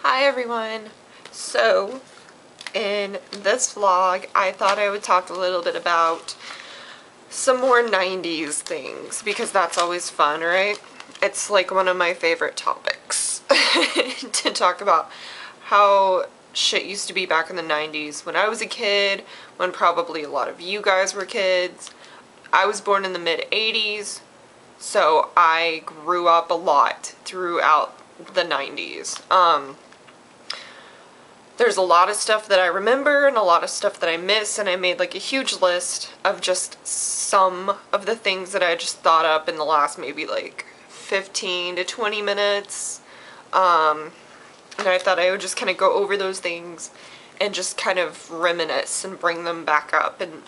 Hi everyone! So, in this vlog, I thought I would talk a little bit about some more 90s things, because that's always fun, right? It's like one of my favorite topics to talk about how shit used to be back in the 90s when I was a kid, when probably a lot of you guys were kids. I was born in the mid-80s, so I grew up a lot throughout the 90s. There's a lot of stuff that I remember and a lot of stuff that I miss, and I made like a huge list of just some of the things that I just thought up in the last maybe like 15 to 20 minutes. And I thought I would just kind of go over those things and just kind of reminisce and bring them back up. And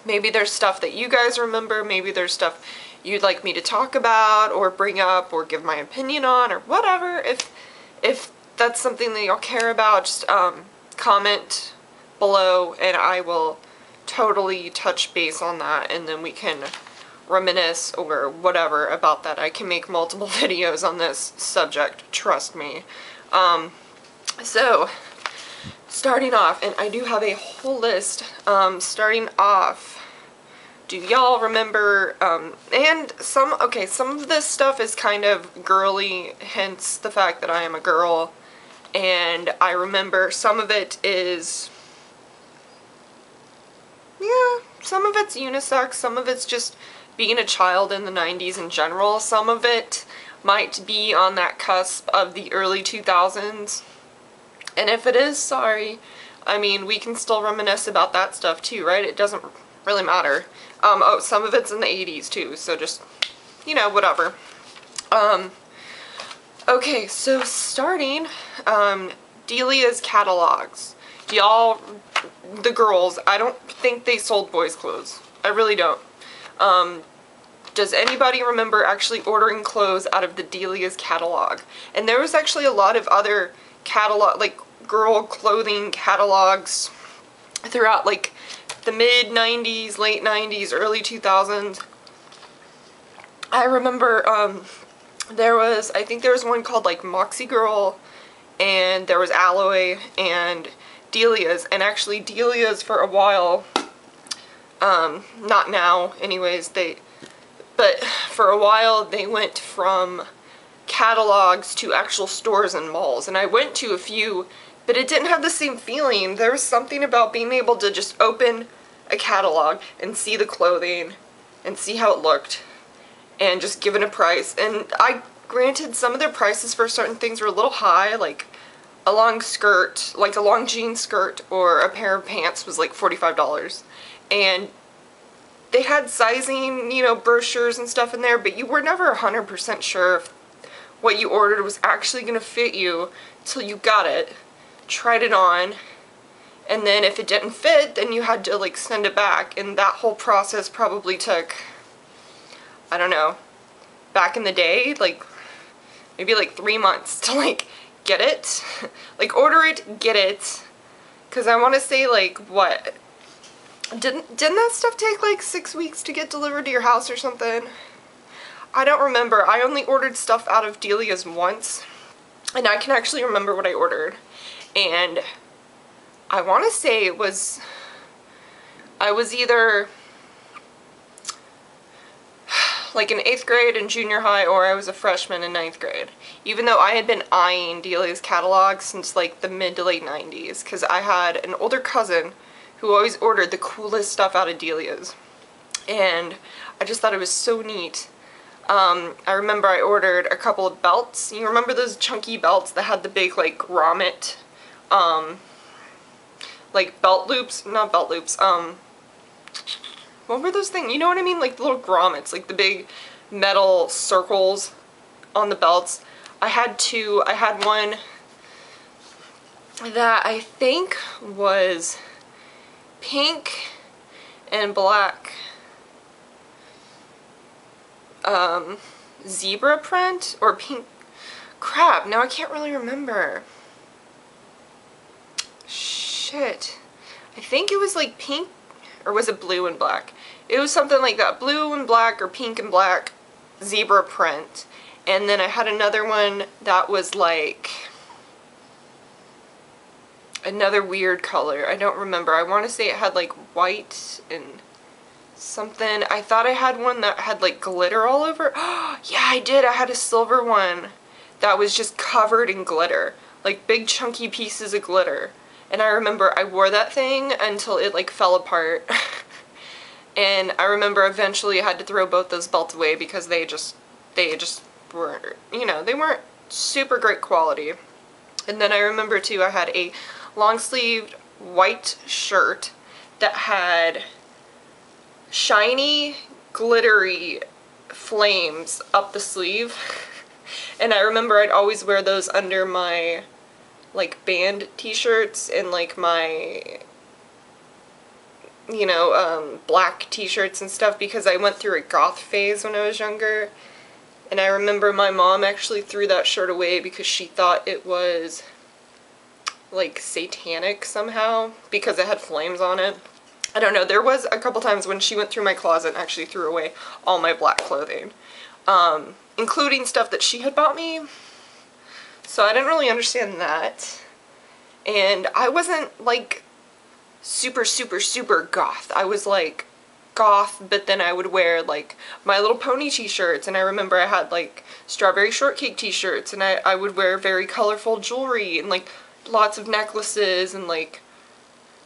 maybe there's stuff that you guys remember, maybe there's stuff you'd like me to talk about or bring up or give my opinion on or whatever. If that's something that y'all care about, just comment below and I will totally touch base on that, and then we can reminisce or whatever about that. I can make multiple videos on this subject, trust me. So, starting off, and I do have a whole list, starting off, do y'all remember, and some of this stuff is kind of girly, hence the fact that I am a girl. And I remember some of it is, yeah, some of it's unisex, some of it's just being a child in the 90s in general. Some of it might be on that cusp of the early 2000s. And if it is, sorry. I mean, we can still reminisce about that stuff too, right? It doesn't really matter. Oh, some of it's in the 80s too, so just, you know, whatever. Okay, so starting, Delia's catalogs. Y'all, the girls, I don't think they sold boys' clothes. I really don't. Does anybody remember actually ordering clothes out of the Delia's catalog? And there was actually a lot of other catalog, like girl clothing catalogs throughout like the mid-90s, late 90s, early 2000s. I remember, I think there was one called like Moxie Girl, and there was Alloy and Delia's, and actually Delia's for a while, not now anyways, but for a while they went from catalogs to actual stores and malls, and I went to a few, but it didn't have the same feeling. There was something about being able to just open a catalog and see the clothing and see how it looked and just give it a price. And granted, some of their prices for certain things were a little high, like a long skirt, like a long jean skirt or a pair of pants was like $45. And they had sizing, you know, brochures and stuff in there, but you were never 100% sure if what you ordered was actually going to fit you till you got it, tried it on, and then if it didn't fit, then you had to like send it back. And that whole process probably took, I don't know, back in the day, like maybe like 3 months to like get it, like order it, get it, because I want to say like, what, didn't that stuff take like 6 weeks to get delivered to your house or something? I don't remember. I only ordered stuff out of Delia's once, and I can actually remember what I ordered, and I want to say it was, I was either like in 8th grade and junior high, or I was a freshman in 9th grade. Even though I had been eyeing Delia's catalog since like the mid to late 90s, because I had an older cousin who always ordered the coolest stuff out of Delia's. And I just thought it was so neat. I remember I ordered a couple of belts. You remember those chunky belts that had the big like grommet, like belt loops? Not belt loops, what were those things? You know what I mean? Like the little grommets, like the big metal circles on the belts. I had two. I had one that I think was pink and black zebra print, or pink, crap, now I can't really remember. Shit. I think it was like pink, or was it blue and black? It was something like that, blue and black or pink and black zebra print. And then I had another one that was like, another weird color. I don't remember. I want to say it had like white and something. I thought I had one that had like glitter all over. Yeah, I did. I had a silver one that was just covered in glitter. Like big chunky pieces of glitter. And I remember I wore that thing until it like fell apart. And I remember eventually I had to throw both those belts away because they just weren't, you know, they weren't super great quality. And then I remember too, I had a long sleeved white shirt that had shiny, glittery flames up the sleeve. And I remember I'd always wear those under my like band t-shirts and like my, you know, black t-shirts and stuff, because I went through a goth phase when I was younger. And I remember my mom actually threw that shirt away because she thought it was like satanic somehow because it had flames on it. I don't know, there was a couple times when she went through my closet and actually threw away all my black clothing, including stuff that she had bought me. So I didn't really understand that. And I wasn't like super goth. I was like goth, but then I would wear like My Little Pony t-shirts, and I remember I had like strawberry shortcake t-shirts, and I would wear very colorful jewelry and like lots of necklaces and like,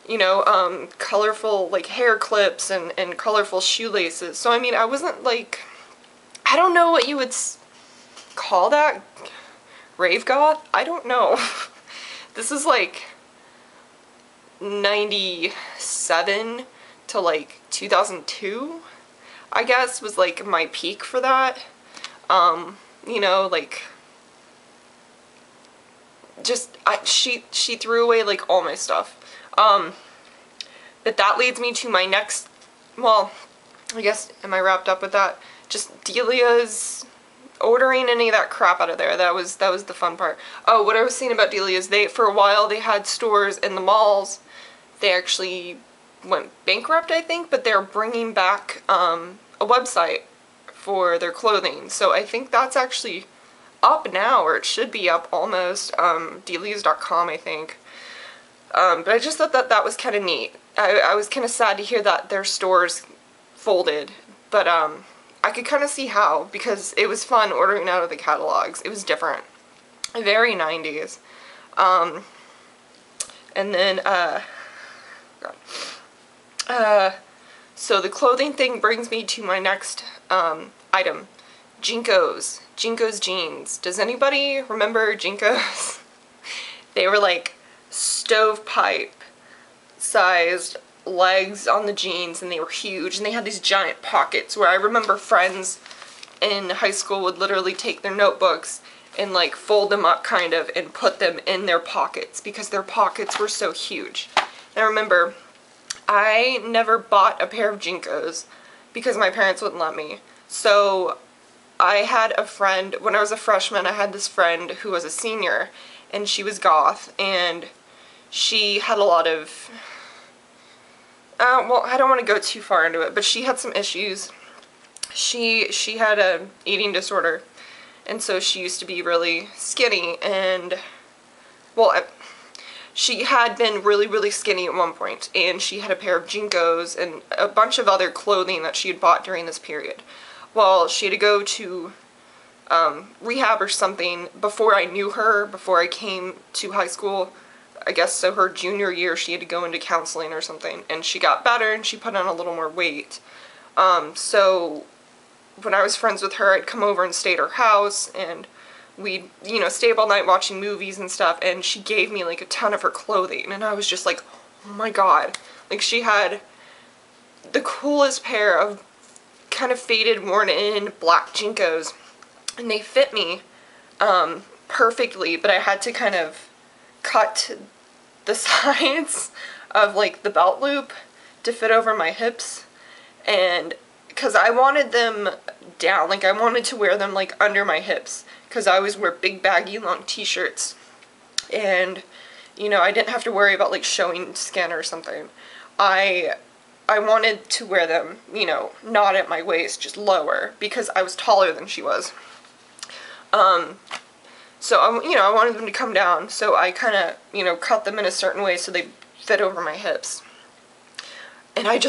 you know, colorful like hair clips and colorful shoelaces. So I mean, I wasn't like, I don't know what you would call that, rave goth? I don't know. This is like 97 to like 2002, I guess, was like my peak for that. You know, like, just, she threw away like all my stuff. But that leads me to my next, well, I guess, am I wrapped up with that? Just Delia's, ordering any of that crap out of there. That was the fun part. Oh, what I was saying about Delia is for a while they had stores in the malls. They actually went bankrupt, I think, but they're bringing back a website for their clothing. So I think that's actually up now, or it should be up almost. Delias.com, I think. But I just thought that was kind of neat. I was kind of sad to hear that their stores folded, but I could kind of see how, because it was fun ordering out of the catalogs. It was different. Very 90s. And then, so the clothing thing brings me to my next item. Jnco's. Jnco's jeans. Does anybody remember Jnco's? They were like stovepipe sized legs on the jeans, and they were huge, and they had these giant pockets where I remember friends in high school would literally take their notebooks and like fold them up kind of and put them in their pockets because their pockets were so huge. And I remember I never bought a pair of Jnco's because my parents wouldn't let me. So I had a friend, when I was a freshman, I had this friend who was a senior, and she was goth, and she had a lot of, well, I don't want to go too far into it, but she had some issues. She had an eating disorder, and so she used to be really skinny, and, well, she had been really skinny at one point, and she had a pair of Jnco's and a bunch of other clothing that she had bought during this period. Well, she had to go to rehab or something before I knew her, before I came to high school. I guess so her junior year she had to go into counseling or something, and she got better and she put on a little more weight. So when I was friends with her, I'd come over and stay at her house, and we'd, you know, stay up all night watching movies and stuff, and she gave me like a ton of her clothing, and I was just like, oh my god. Like, she had the coolest pair of kind of faded, worn in black Jnco's, and they fit me perfectly, but I had to kind of cut the sides of like the belt loop to fit over my hips, and because I wanted them down, like I wanted to wear them like under my hips, because I always wear big baggy long t-shirts, and you know, I didn't have to worry about like showing skin or something. I wanted to wear them, you know, not at my waist, just lower, because I was taller than she was. So I wanted them to come down, so I kind of, cut them in a certain way so they fit over my hips. And I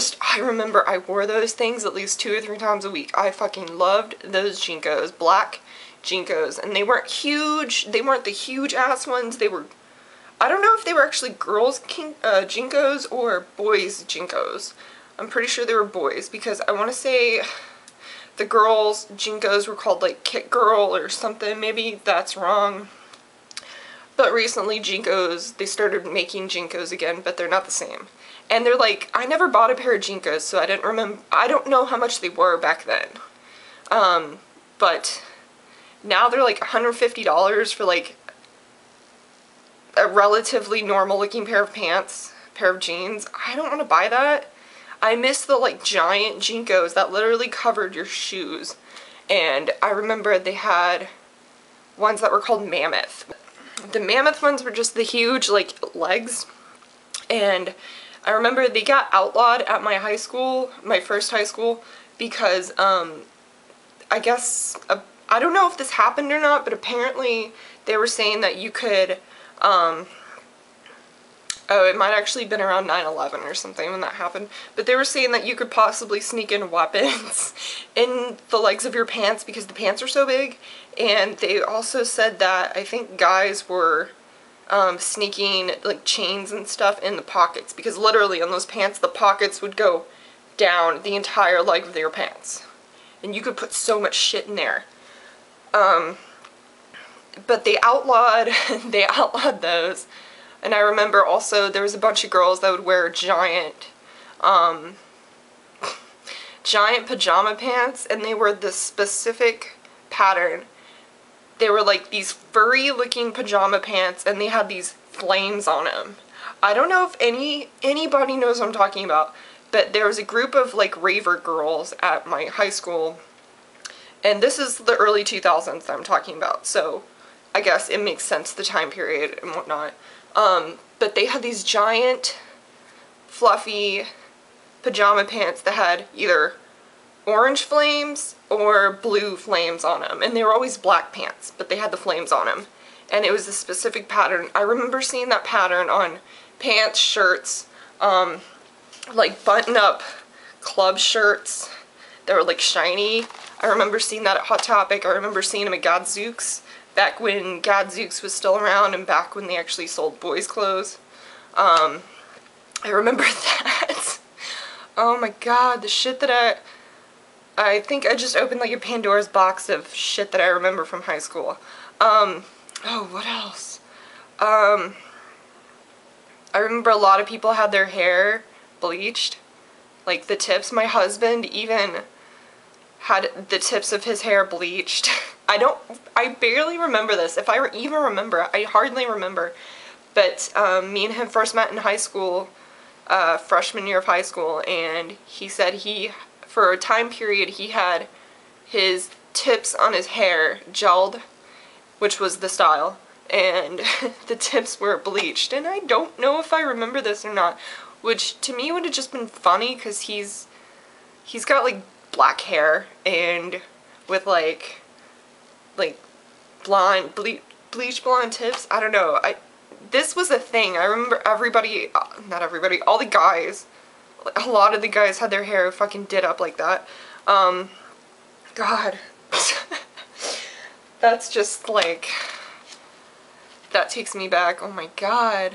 remember I wore those things at least 2 or 3 times a week. I fucking loved those Jncos, black Jncos, and they weren't huge. They weren't the huge ass ones. They were, I don't know if they were actually girls' Jncos or boys' Jncos. I'm pretty sure they were boys, because I want to say the girls' Jncos were called like Kit Girl or something. Maybe that's wrong. But recently Jncos, they started making Jncos again, but they're not the same. And they're like, I never bought a pair of Jncos, so I don't know how much they were back then. But now they're like $150 for like a relatively normal looking pair of pants, pair of jeans. I don't want to buy that. I miss the like giant Jncos that literally covered your shoes. And I remember they had ones that were called Mammoth. The Mammoth ones were just the huge like legs. And I remember they got outlawed at my high school, my first high school, because I guess, I don't know if this happened or not, but apparently they were saying that you could, oh, it might actually have been around 9/11 or something when that happened, but they were saying that you could possibly sneak in weapons in the legs of your pants because the pants are so big. And they also said that I think guys were sneaking like chains and stuff in the pockets, because literally on those pants the pockets would go down the entire leg of their pants and you could put so much shit in there. But they outlawed those. And I remember also there was a bunch of girls that would wear giant pajama pants, and they were this specific pattern. They were like these furry looking pajama pants, and they had these flames on them. I don't know if anybody knows what I'm talking about, but there was a group of like raver girls at my high school, and this is the early 2000s that I'm talking about, so I guess it makes sense, the time period and whatnot. But they had these giant fluffy pajama pants that had either orange flames or blue flames on them, and they were always black pants, but they had the flames on them, and it was a specific pattern. I remember seeing that pattern on pants, shirts, like button-up club shirts that were like shiny. I remember seeing that at Hot Topic. I remember seeing them at Gadzooks, back when Gadzooks was still around and back when they actually sold boys' clothes. I remember that. Oh my god, the shit that I think I just opened like a Pandora's box of shit that I remember from high school. Oh, what else? I remember a lot of people had their hair bleached, like the tips. My husband even had the tips of his hair bleached. I barely remember this. If I even remember, I hardly remember. But me and him first met in high school, freshman year of high school, and he said for a time period, he had his tips on his hair gelled, which was the style, and the tips were bleached. And I don't know if I remember this or not, which to me would have just been funny, because he's got like black hair and with like blonde, bleach blonde tips. I don't know. This was a thing. I remember everybody, not everybody, all the guys, a lot of the guys had their hair fucking did up like that. God. That's just like, that takes me back. Oh my god.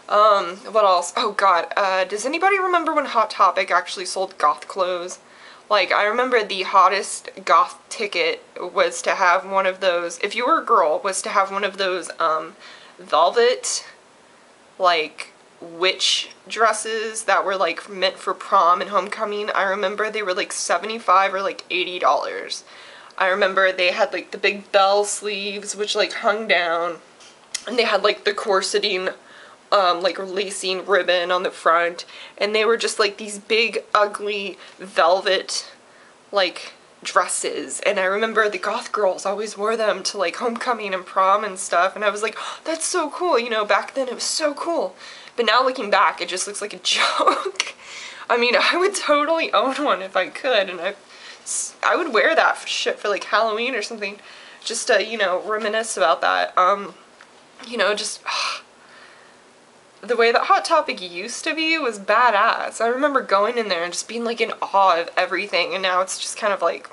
What else? Oh god. Does anybody remember when Hot Topic actually sold goth clothes? Like, I remember the hottest goth ticket was to have one of those, if you were a girl, was to have one of those, velvet, like, witch dresses that were, like, meant for prom and homecoming. I remember they were, like, $75 or, like, $80. I remember they had, like, the big bell sleeves, which, like, hung down, and they had, like, the corseting, like lacing ribbon on the front, and they were just like these big ugly velvet like dresses. And I remember the goth girls always wore them to like homecoming and prom and stuff, and I was like, oh, that's so cool, you know, back then it was so cool. But now looking back, it just looks like a joke. I mean, I would totally own one if I could, and I would wear that shit for like Halloween or something. just to, you know, reminisce about that. You know, just the way that Hot Topic used to be was badass. I remember going in there and just being like in awe of everything, and now it's just kind of like,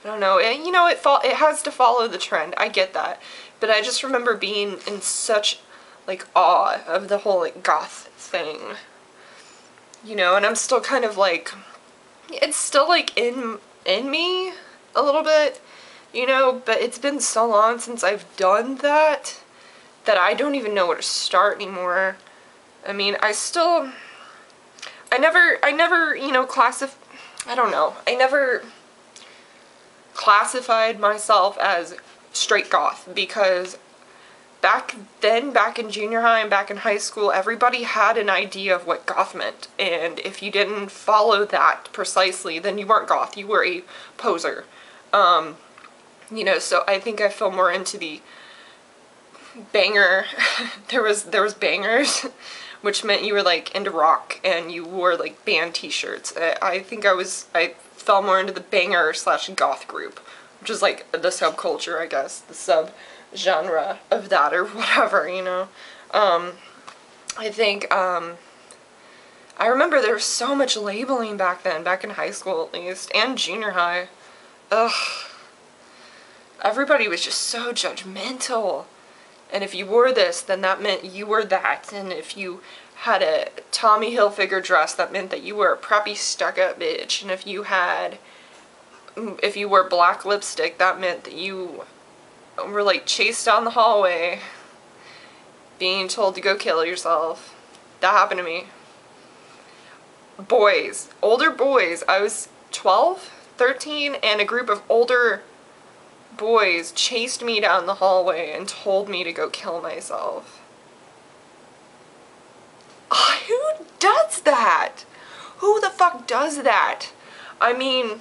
I don't know, you know, it has to follow the trend. I get that. But I just remember being in such like awe of the whole like goth thing. You know, and I'm still kind of like, it's still like in me a little bit, you know, but it's been so long since I've done that I don't even know where to start anymore. I mean, I never, you know, I don't know. I never classified myself as straight goth, because back then, back in junior high and back in high school, everybody had an idea of what goth meant, and if you didn't follow that precisely, then you weren't goth, you were a poser. You know, so I think I fell more into the banger, there was bangers, which meant you were like into rock and you wore like band t-shirts. I think I fell more into the banger / goth group, which is like the subculture, I guess, the sub-genre of that or whatever, you know. I think, I remember there was so much labeling back then, back in high school at least, and junior high. Ugh. Everybody was just so judgmental. And if you wore this, then that meant you were that. And if you had a Tommy Hilfiger dress, that meant that you were a preppy stuck-up bitch. And if you wore black lipstick, that meant that you were like chased down the hallway, being told to go kill yourself. That happened to me. Boys, older boys, I was 12, 13, and a group of older boys chased me down the hallway and told me to go kill myself. Who does that? Who the fuck does that? I mean,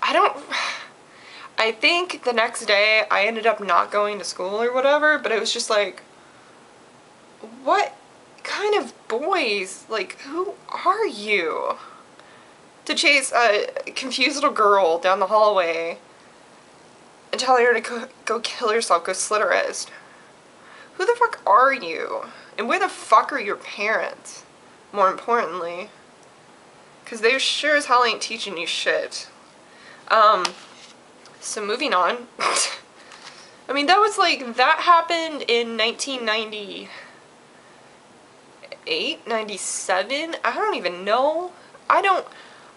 I think the next day I ended up not going to school or whatever, but it was just like, what kind of boys, like, who are you? To chase a confused little girl down the hallway and tell her to go kill herself, go slit her wrist. Who the fuck are you? And where the fuck are your parents? More importantly. Because they sure as hell ain't teaching you shit. So moving on. I mean, that happened in 1998, 97? I don't even know.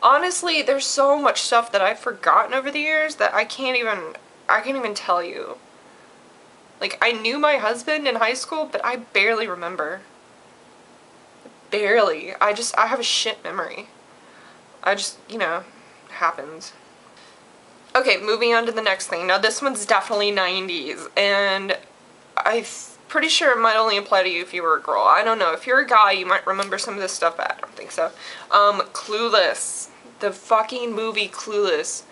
Honestly, there's so much stuff that I've forgotten over the years that I can't even tell you. Like, I knew my husband in high school, but I barely remember. Barely. I have a shit memory. You know, it happens. Okay, moving on to the next thing. Now, this one's definitely 90s, and I'm pretty sure it might only apply to you if you were a girl. I don't know. If you're a guy, you might remember some of this stuff, but I don't think so. Clueless. The fucking movie Clueless.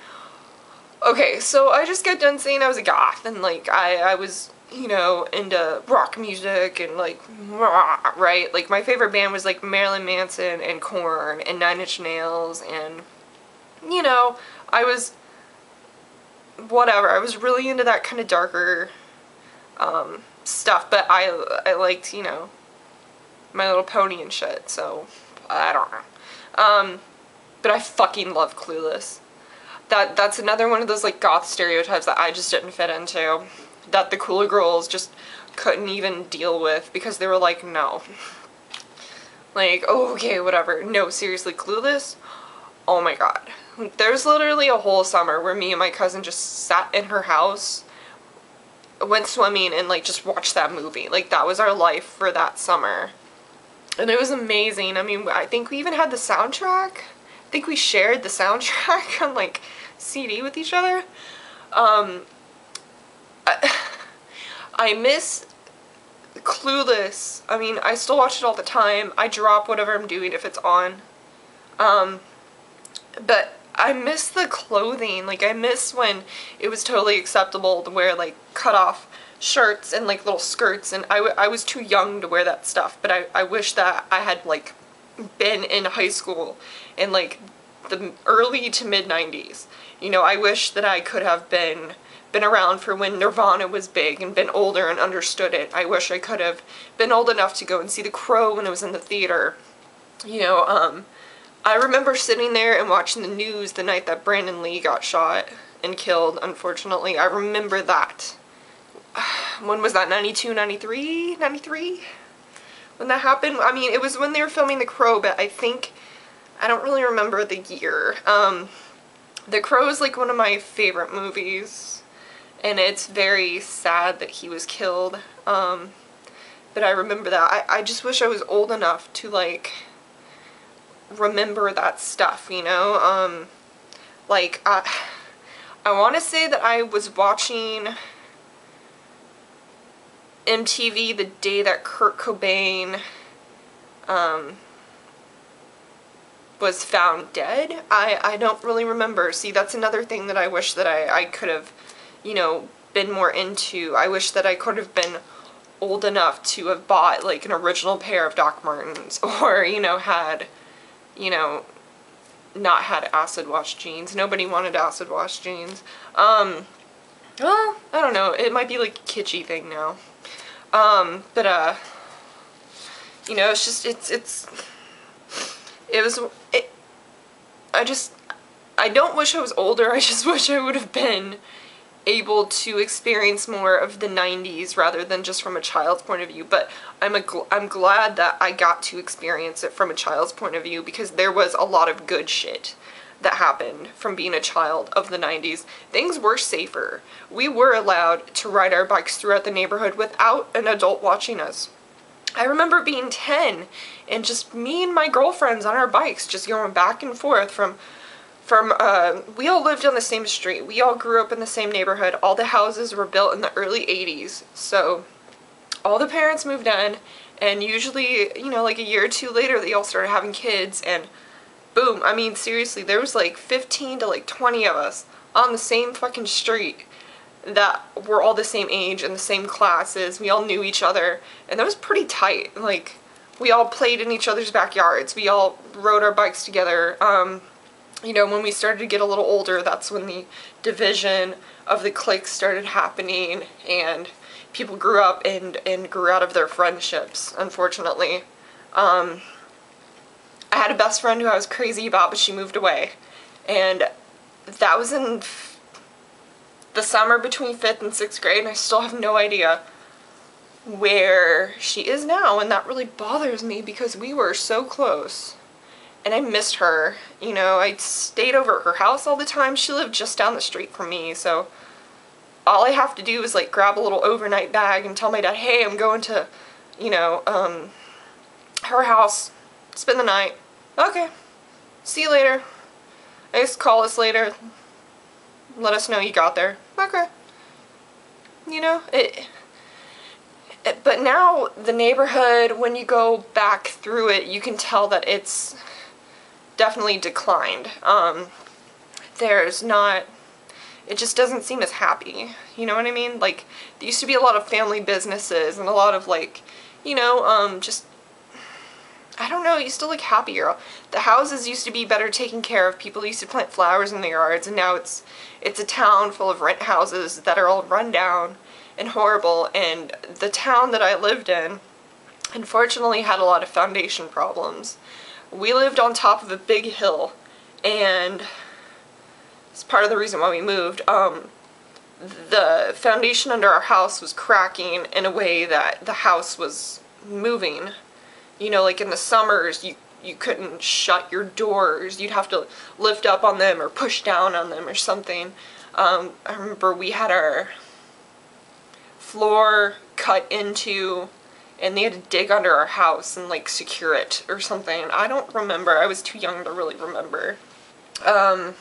Okay, so I just got done saying I was a goth, and like I was, you know, into rock music and like rock, right? Like my favorite band was like Marilyn Manson and Korn and 9 Inch Nails, and you know, I was whatever. I was really into that kind of darker stuff, but I liked, you know, My Little Pony and shit. So I don't know. But I fucking love Clueless. That's another one of those like goth stereotypes that I just didn't fit into, that the cooler girls just couldn't even deal with, because they were like, no. Like, oh, okay, whatever. No, seriously, Clueless? Oh my god. There's literally a whole summer where me and my cousin just sat in her house, went swimming, and like just watched that movie. Like, that was our life for that summer. And it was amazing. I mean, I think we even had the soundtrack. I think we shared the soundtrack on like CD with each other. I miss Clueless. I mean, I still watch it all the time. I drop whatever I'm doing if it's on. But I miss the clothing. Like, I miss when it was totally acceptable to wear like cut off shirts and like little skirts, and I was too young to wear that stuff, but I wish that I had like been in high school in like the early to mid 90s. You know, I wish that I could have been been around for when Nirvana was big and been older and understood it. I wish I could have been old enough to go and see The Crow when it was in the theater. You know, I remember sitting there and watching the news the night that Brandon Lee got shot and killed, unfortunately. I remember that. When was that? 92, 93? 93? When that happened? I mean, it was when they were filming The Crow, but I don't really remember the year. The Crow is like one of my favorite movies, and it's very sad that he was killed. But I remember that. I just wish I was old enough to, like, remember that stuff, you know? Like, I want to say that I was watching MTV the day that Kurt Cobain was found dead. I don't really remember. See, that's another thing that I wish that I could have, you know, been more into. I wish that I could have been old enough to have bought, like, an original pair of Doc Martens, or, you know, had, you know, not had acid wash jeans. Nobody wanted acid wash jeans. Well, I don't know. It might be like a kitschy thing now. But, you know, it's just, I don't wish I was older. I just wish I would have been able to experience more of the 90s rather than just from a child's point of view. But I'm glad that I got to experience it from a child's point of view, because there was a lot of good shit that happened from being a child of the 90s. Things were safer. We were allowed to ride our bikes throughout the neighborhood without an adult watching us. I remember being 10 and just me and my girlfriends on our bikes just going back and forth from we all lived on the same street. We all grew up in the same neighborhood. All the houses were built in the early 80s. So all the parents moved in, and usually, you know, like a year or two later, they all started having kids, and boom, I mean, seriously, there was like 15 to like 20 of us on the same fucking street that were all the same age and the same classes. We all knew each other, and that was pretty tight. Like, we all played in each other's backyards. We all rode our bikes together. You know, when we started to get a little older, that's when the division of the cliques started happening, and people grew up and grew out of their friendships, unfortunately. I had a best friend who I was crazy about, but she moved away. And that was in the summer between 5th and 6th grade, and I still have no idea where she is now, and that really bothers me because we were so close. And I missed her. You know, I stayed over at her house all the time. She lived just down the street from me, so all I have to do is, like, grab a little overnight bag and tell my dad, hey, I'm going to, you know, her house, spend the night. Okay, see you later. I guess call us later, let us know you got there. Okay. You know, but now the neighborhood, when you go back through it, you can tell that it's definitely declined. There's not, it just doesn't seem as happy, you know what I mean? Like, there used to be a lot of family businesses and a lot of, like, you know, just, I don't know, it used to look happier. The houses used to be better taken care of. People used to plant flowers in their yards, and now it's a town full of rent houses that are all run down and horrible. And the town that I lived in, unfortunately, had a lot of foundation problems. We lived on top of a big hill, and it's part of the reason why we moved. The foundation under our house was cracking in a way that the house was moving. You know, like in the summers, you couldn't shut your doors. You'd have to lift up on them or push down on them or something. I remember we had our floor cut into, and they had to dig under our house and, like, secure it or something. I don't remember. I was too young to really remember. Oh,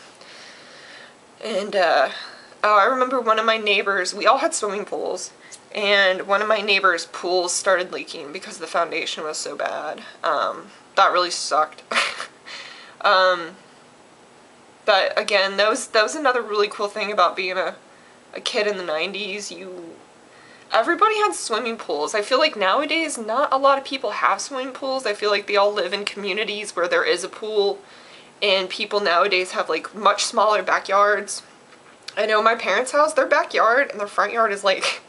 I remember one of my neighbors, we all had swimming pools, and one of my neighbor's pools started leaking because the foundation was so bad. That really sucked. But again, that was another really cool thing about being a kid in the 90s. Everybody had swimming pools. I feel like nowadays not a lot of people have swimming pools. I feel like they all live in communities where there is a pool, and people nowadays have, like, much smaller backyards. I know my parents' house, their backyard and their front yard is like,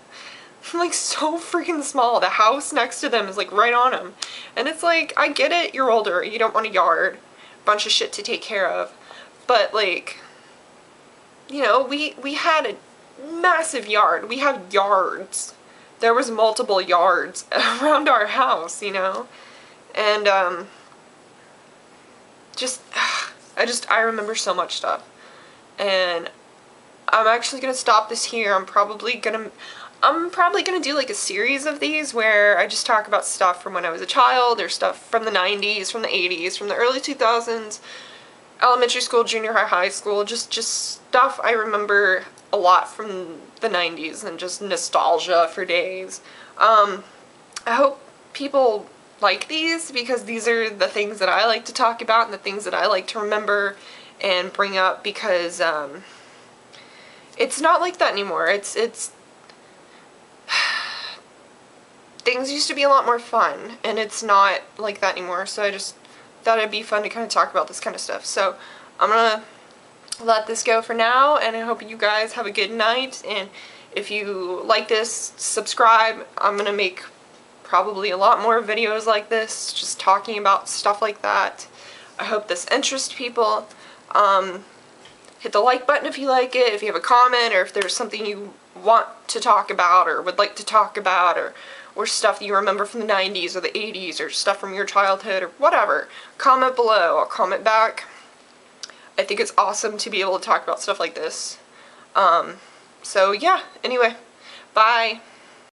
like so freaking small. The house next to them is like right on them. And it's like, I get it, you're older, you don't want a yard, bunch of shit to take care of. But like, you know, we had a massive yard. We have yards. There was multiple yards around our house, you know? And I remember so much stuff. And I'm actually gonna stop this here. I'm probably gonna do like a series of these where I just talk about stuff from when I was a child, or stuff from the 90s, from the 80s, from the early 2000s, elementary school, junior high school, just stuff I remember a lot from the 90s, and just nostalgia for days. I hope people like these, because these are the things that I like to talk about and the things that I like to remember and bring up, because it's not like that anymore. It's things used to be a lot more fun, and it's not like that anymore, so I just thought it'd be fun to kind of talk about this kind of stuff. So I'm gonna let this go for now, and I hope you guys have a good night, and if you like this, subscribe. I'm gonna make probably a lot more videos like this, just talking about stuff like that. I hope this interests people. Hit the like button if you like it, if you have a comment, or if there's something you want to talk about or would like to talk about, or stuff that you remember from the 90s or the 80s, or stuff from your childhood, or whatever. Comment below. I'll comment back. I think it's awesome to be able to talk about stuff like this. So yeah, anyway, bye.